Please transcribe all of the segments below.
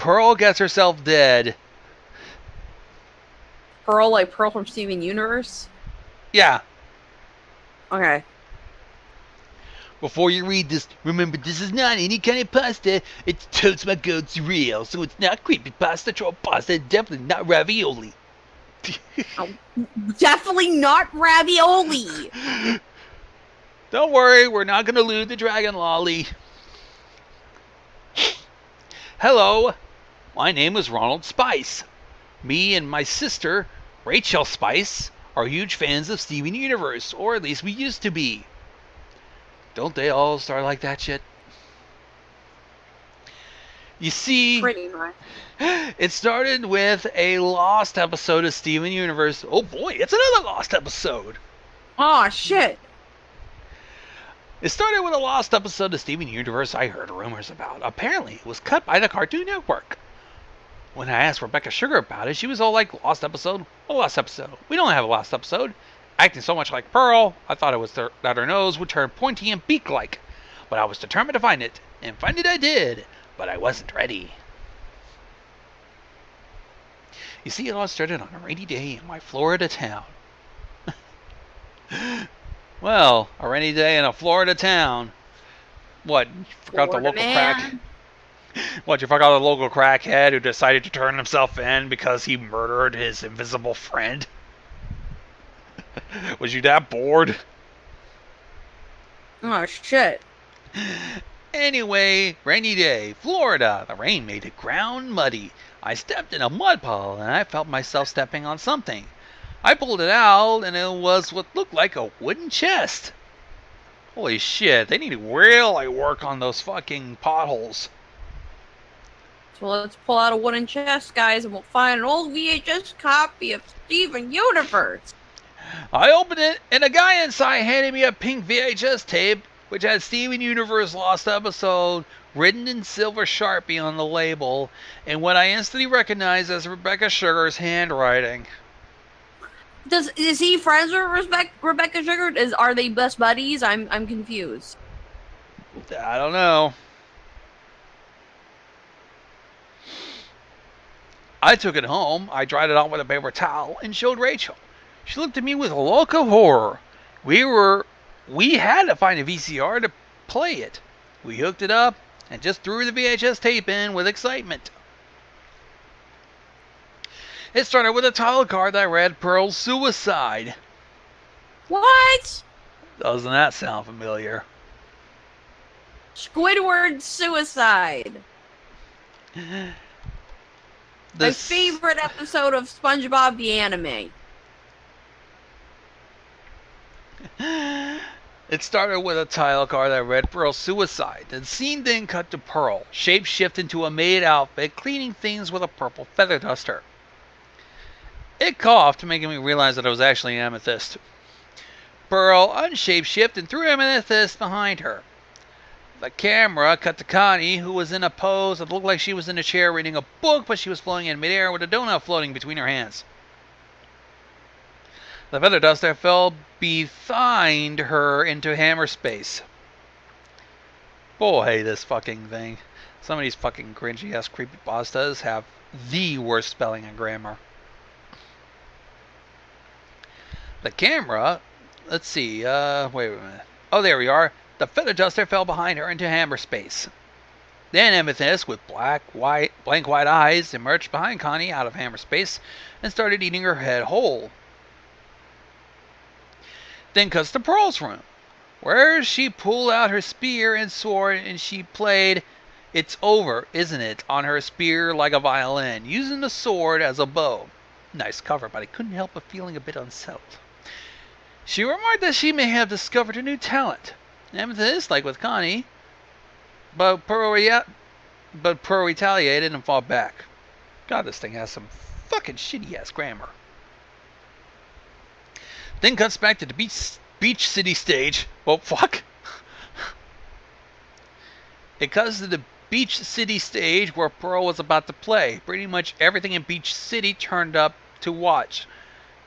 Pearl gets herself dead. Pearl, like Pearl from Steven Universe? Yeah. Okay. Before you read this, remember this is not any kind of pasta. It's totes my goat's real, so it's not creepypasta, trollpasta, and definitely not ravioli. Oh, definitely not ravioli! Don't worry, we're not going to lose the dragon lolly. Hello, my name is Ronald Spice. Me and my sister, Rachel Spice, are huge fans of Steven Universe, or at least we used to be. Don't they all start like that shit? You see, Pretty much. it started with a lost episode of Steven Universe. Oh boy, it's another lost episode. Oh, shit. It started with a lost episode of Steven Universe I heard rumors about. Apparently, it was cut by the Cartoon Network. When I asked Rebecca Sugar about it, she was all like, lost episode? A lost episode. We don't have a lost episode. Acting so much like Pearl, I thought it was that her nose would turn pointy and beak-like. But I was determined to find it, and find it I did. But I wasn't ready. You see, it all started on a rainy day in my Florida town. Well, a rainy day in a Florida town. What, you forgot Florida the local man. crack? What, you forgot the local crackhead who decided to turn himself in because he murdered his invisible friend? Was you that bored? Oh, shit. Anyway, rainy day, Florida. The rain made the ground muddy. I stepped in a mud puddle and I felt myself stepping on something. I pulled it out and it was what looked like a wooden chest. Holy shit, they need to really work on those fucking potholes. So let's pull out a wooden chest, guys, and we'll find an old VHS copy of Steven Universe. I opened it and a guy inside handed me a pink VHS tape which had Steven Universe Lost Episode written in silver Sharpie on the label, and what I instantly recognized as Rebecca Sugar's handwriting. Is he friends with Rebecca Sugar? Are they best buddies? I'm confused. I don't know. I took it home, I dried it off with a paper towel, and showed Rachel. She looked at me with a look of horror. We had to find a VCR to play it. We hooked it up and just threw the VHS tape in with excitement. It started with a title card that read Pearl's Suicide. What? Doesn't that sound familiar? Squidward Suicide. My favorite episode of SpongeBob the Anime. It started with a title card that read Pearl's Suicide. The scene then cut to Pearl, shape-shift into a maid outfit, cleaning things with a purple feather duster. It coughed, making me realize that it was actually Amethyst. Pearl unshape-shift and threw Amethyst behind her. The camera cut to Connie, who was in a pose that looked like she was in a chair reading a book, but she was floating in midair with a donut floating between her hands. The feather duster fell behind her into hammer space. Boy, this fucking thing. Some of these fucking cringy-ass creepypastas have the worst spelling and grammar. The camera, let's see, wait a minute. Oh, there we are. The feather duster fell behind her into hammer space. Then Amethyst, with blank white eyes, emerged behind Connie out of hammer space and started eating her head whole. Then cuts to Pearl's room, where she pulled out her spear and sword and she played It's Over, Isn't It? On her spear like a violin, using the sword as a bow. Nice cover, but I couldn't help but feeling a bit unsettled. She remarked that she may have discovered a new talent. Amethyst, like with Connie, but Pearl retaliated and fought back. God, this thing has some fucking shitty-ass grammar. Then cuts back to the Beach City stage. Well, fuck. It cuts to the Beach City stage where Pearl was about to play. Pretty much everything in Beach City turned up to watch.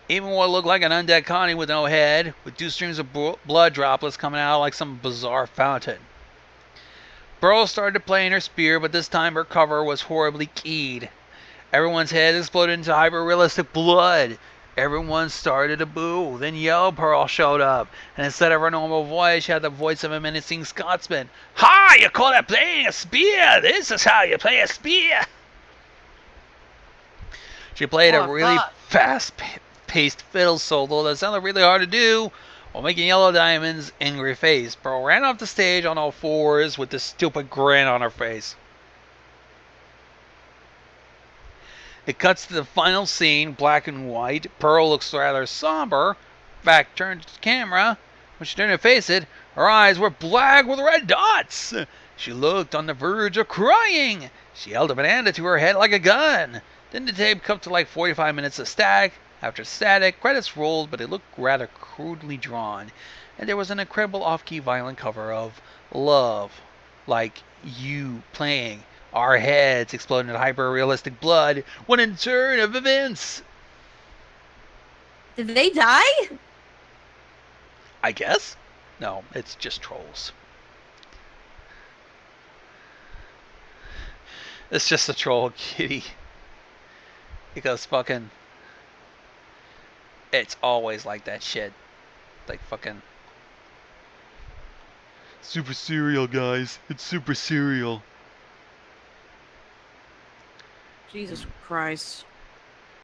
Even what looked like an undead Connie with no head, with 2 streams of blood droplets coming out like some bizarre fountain. Pearl started playing her spear, but this time her cover was horribly keyed. Everyone's head exploded into hyper-realistic blood. Everyone started to boo. Then Yellow Pearl showed up, and instead of her normal voice, she had the voice of a menacing Scotsman. "Ha! You call that playing a spear? This is how you play a spear!" She played a really fast-paced fiddle solo that sounded really hard to do, while making Yellow Diamond's angry face. Pearl ran off the stage on all fours with this stupid grin on her face. It cuts to the final scene, black and white. Pearl looks rather somber, back turned to the camera. When she turned to face it, her eyes were black with red dots. She looked on the verge of crying. She held a banana to her head like a gun. Then the tape cut to like 45 minutes of static. After static, credits rolled, but it looked rather crudely drawn. And there was an incredible off-key violent cover of Love, like you playing. Our heads exploded in hyper-realistic blood. What a turn of events! Did they die? I guess? No, it's just trolls. It's just a troll kitty. Because fucking... It's always like that shit. Like fucking... Super cereal, guys. It's super cereal. Jesus Christ.